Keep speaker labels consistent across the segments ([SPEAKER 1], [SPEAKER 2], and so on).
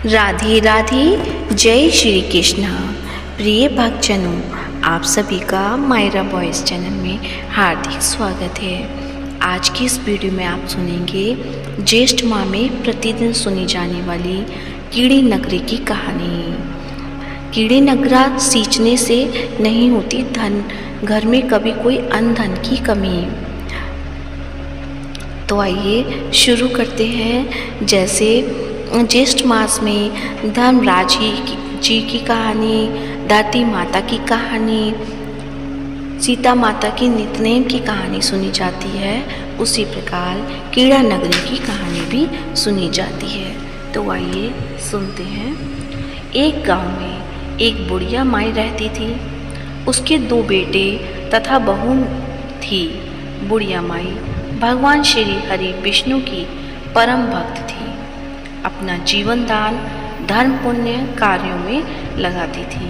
[SPEAKER 1] राधे राधे, जय श्री कृष्ण। प्रिय भक्तजनों, आप सभी का मायरा बॉयज़ चैनल में हार्दिक स्वागत है। आज की इस वीडियो में आप सुनेंगे ज्येष्ठ माह में प्रतिदिन सुनी जाने वाली कीड़ी नगरे की कहानी। कीड़ी नगरा सींचने से नहीं होती धन, घर में कभी कोई अन्न धन की कमी। तो आइए शुरू करते हैं। जैसे ज्येष्ठ मास में धर्मराज जी की कहानी, धरती माता की कहानी, सीता माता की नितनेम की कहानी सुनी जाती है, उसी प्रकार कीड़ा नगरी की कहानी भी सुनी जाती है। तो आइए सुनते हैं। एक गांव में एक बुढ़िया माई रहती थी। उसके 2 बेटे तथा बहू थी। बुढ़िया माई भगवान श्री हरि विष्णु की परम भक्त थी। अपना जीवन दान धर्म पुण्य कार्यों में लगाती थी।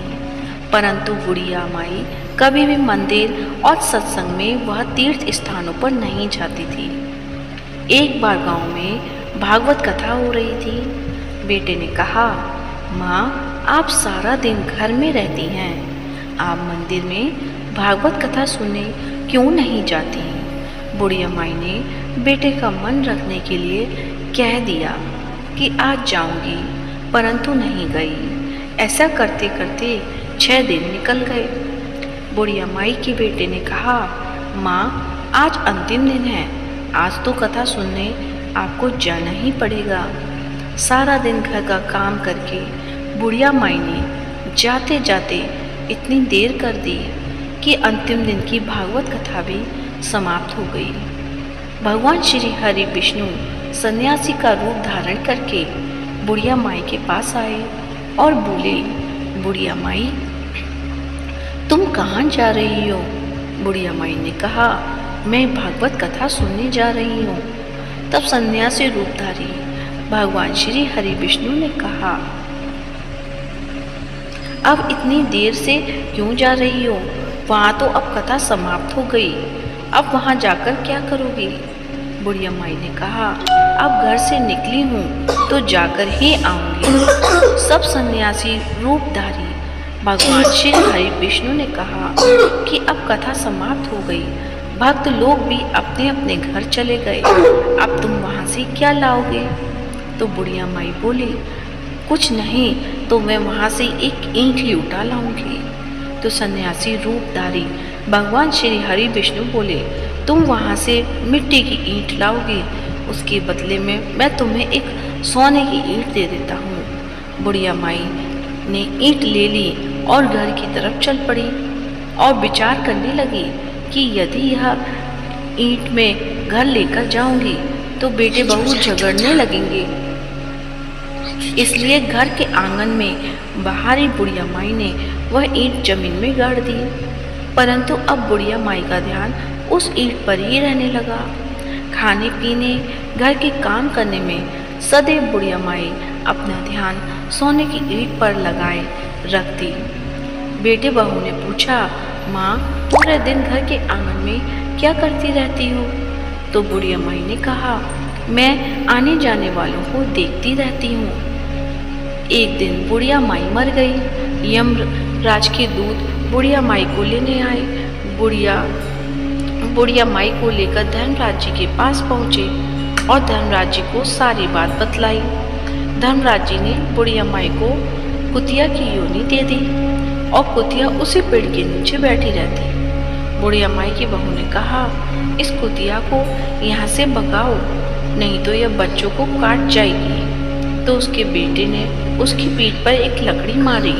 [SPEAKER 1] परंतु बुढ़िया माई कभी भी मंदिर और सत्संग में वह तीर्थ स्थानों पर नहीं जाती थी। एक बार गांव में भागवत कथा हो रही थी। बेटे ने कहा, माँ, आप सारा दिन घर में रहती हैं, आप मंदिर में भागवत कथा सुनने क्यों नहीं जाती? बुढ़िया माई ने बेटे का मन रखने के लिए कह दिया कि आज जाऊंगी, परंतु नहीं गई। ऐसा करते करते 6 दिन निकल गए। बुढ़िया माई के बेटे ने कहा, माँ, आज अंतिम दिन है, आज तो कथा सुनने आपको जाना ही पड़ेगा। सारा दिन घर का काम करके बुढ़िया माई ने जाते जाते इतनी देर कर दी कि अंतिम दिन की भागवत कथा भी समाप्त हो गई। भगवान श्री हरि विष्णु सन्यासी का रूप धारण करके बुढ़िया माई के पास आए और बोले, बुढ़िया माई, तुम कहाँ जा रही हो? बुढ़िया माई ने कहा, मैं भागवत कथा सुनने जा रही हूँ। तब सन्यासी रूपधारी भगवान श्री हरि विष्णु ने कहा, अब इतनी देर से क्यों जा रही हो? वहाँ तो अब कथा समाप्त हो गई, अब वहाँ जाकर क्या करोगी? बुढ़िया माई ने कहा, अब घर से निकली हूँ तो जाकर ही आऊँगी। सब सन्यासी रूपधारी भगवान श्री हरि विष्णु ने कहा कि अब कथा समाप्त हो गई, भक्त लोग भी अपने अपने घर चले गए, अब तुम वहाँ से क्या लाओगे? तो बुढ़िया माई बोली, कुछ नहीं तो मैं वहाँ से एक ईंट ही उठा लाऊंगी। तो सन्यासी रूपधारी भगवान श्री हरि विष्णु बोले, तुम वहाँ से मिट्टी की ईंट लाओगे, उसके बदले में मैं तुम्हें एक सोने की ईंट दे देता हूँ। बुढ़िया माई ने ईंट ले ली और घर की तरफ चल पड़ी और विचार करने लगी कि यदि यह ईंट में घर लेकर जाऊंगी तो बेटे बहू झगड़ने लगेंगे। इसलिए घर के आंगन में बाहरी बुढ़िया माई ने वह ईंट जमीन में गाड़ दी। परंतु अब बुढ़िया माई का ध्यान उस ईंट पर ही रहने लगा। खाने पीने, घर के काम करने में सदैव बुढ़िया माई अपना ध्यान सोने की ईंट पर लगाए रखती। बेटे बहू ने पूछा, माँ, पूरे दिन घर के आंगन में क्या करती रहती हो? तो बुढ़िया माई ने कहा, मैं आने जाने वालों को देखती रहती हूँ। एक दिन बुढ़िया माई मर गई। यमराज के दूत बुढ़िया माई को लेने आए। बुढ़िया माई को लेकर धर्मराज जी के पास पहुँचे और धर्मराज जी को सारी बात बतलाई। धर्मराज जी ने बुढ़िया माई को कुतिया की योनि दे दी और कुतिया उसी पेड़ के नीचे बैठी रहती। बुढ़िया माई की बहू ने कहा, इस कुतिया को यहाँ से भगाओ, नहीं तो यह बच्चों को काट जाएगी। तो उसके बेटे ने उसकी पीठ पर एक लकड़ी मारी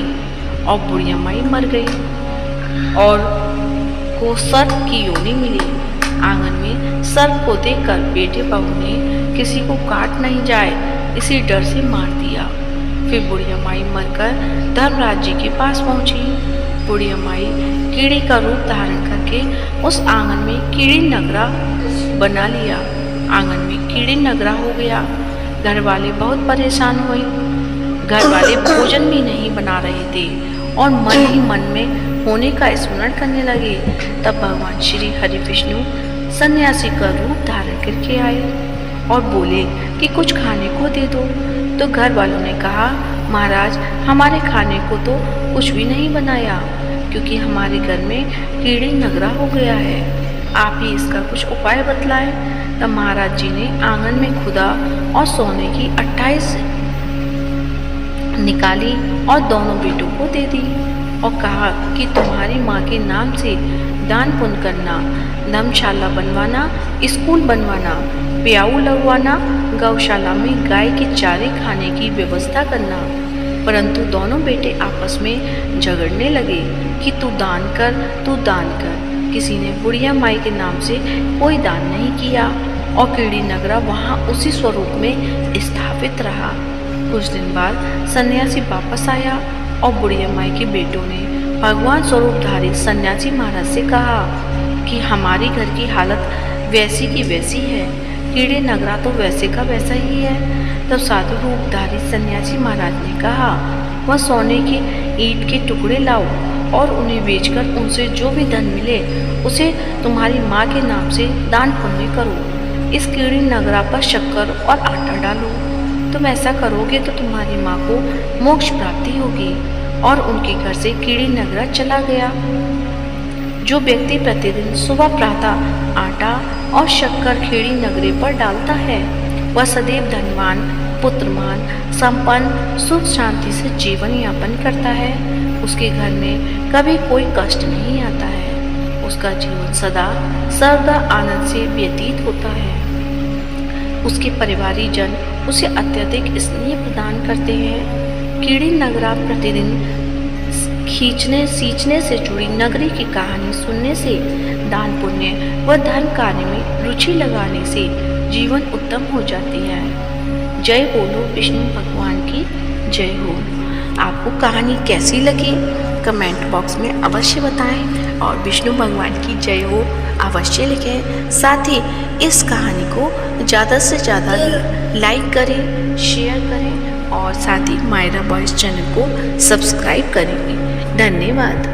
[SPEAKER 1] और बुढ़िया माई मर गई और को सर्प की योनि मिली। आंगन में सर्प को देखकर बेटे बहू ने किसी को काट नहीं जाए इसी डर से मार दिया। फिर बुढ़िया माई मरकर धर्मराज जी के पास पहुंची। बुढ़िया माई कीड़ी का रूप धारण करके उस आंगन में कीड़ी नगरा बना लिया। आंगन में कीड़ी नगरा हो गया। घर वाले बहुत परेशान हुए। घर वाले भोजन भी नहीं बना रहे थे और मन ही मन में होने का स्मरण करने लगे। तब भगवान श्री हरि विष्णु सन्यासी का रूप धारण करके आए और बोले कि कुछ खाने को दे दो। तो घर वालों ने कहा, महाराज हमारे खाने को तो कुछ भी नहीं बनाया, क्योंकि हमारे घर में कीड़ी नगरा हो गया है। आप ही इसका कुछ उपाय बतलाएं। तब महाराज जी ने आंगन में खुदा और सोने की 28 निकाली और दोनों बेटों को दे दी और कहा कि तुम्हारी माँ के नाम से दान पुण्य करना, धर्मशाला बनवाना, स्कूल बनवाना, प्याऊ लगवाना, गौशाला में गाय के चारे खाने की व्यवस्था करना। परंतु दोनों बेटे आपस में झगड़ने लगे कि तू दान कर, तू दान कर। किसी ने बुढ़िया माई के नाम से कोई दान नहीं किया और कीड़ी नगरा वहाँ उसी स्वरूप में स्थापित रहा। कुछ दिन बाद सन्यासी वापस आया और बुढ़िया माई के बेटों ने भगवान स्वरूपधारी सन्यासी महाराज से कहा कि हमारी घर की हालत वैसी की वैसी है, कीड़े नगरा तो वैसे का वैसा ही है। तब साधु रूपधारी सन्यासी महाराज ने कहा, वह सोने के ईंट के टुकड़े लाओ और उन्हें बेचकर उनसे जो भी धन मिले उसे तुम्हारी माँ के नाम से दान पुण्य करो। इस कीड़ी नगरा पर शक्कर और आटा डालो। तुम ऐसा करोगे तो तुम्हारी माँ को मोक्ष प्राप्ति होगी। और उनके घर से कीड़ी नगरा चला गया। जो व्यक्ति प्रतिदिन सुबह प्रातः आटा और शक्कर कीड़ी नगरे पर डालता है वह सदैव धनवान, पुत्रमान, संपन्न, सुख शांति से जीवन यापन करता है। उसके घर में कभी कोई कष्ट नहीं आता है। उसका जीवन सदा सर्वदा आनंद से व्यतीत होता है। उसके परिवारी जन उसे अत्यधिक स्नेह प्रदान करते हैं। कीड़ी नगरा प्रतिदिन खींचने सींचने से जुड़ी नगरी की कहानी सुनने से, दान पुण्य व धर्म कार्य में रुचि लगाने से जीवन उत्तम हो जाती है। जय बोलो विष्णु भगवान की जय हो। आपको कहानी कैसी लगी कमेंट बॉक्स में अवश्य बताएं और विष्णु भगवान की जय हो अवश्य लिखें। साथ ही इस कहानी को ज़्यादा से ज़्यादा लाइक करें, शेयर करें और साथ ही मायरा बॉयज़ चैनल को सब्सक्राइब करेंगे। धन्यवाद।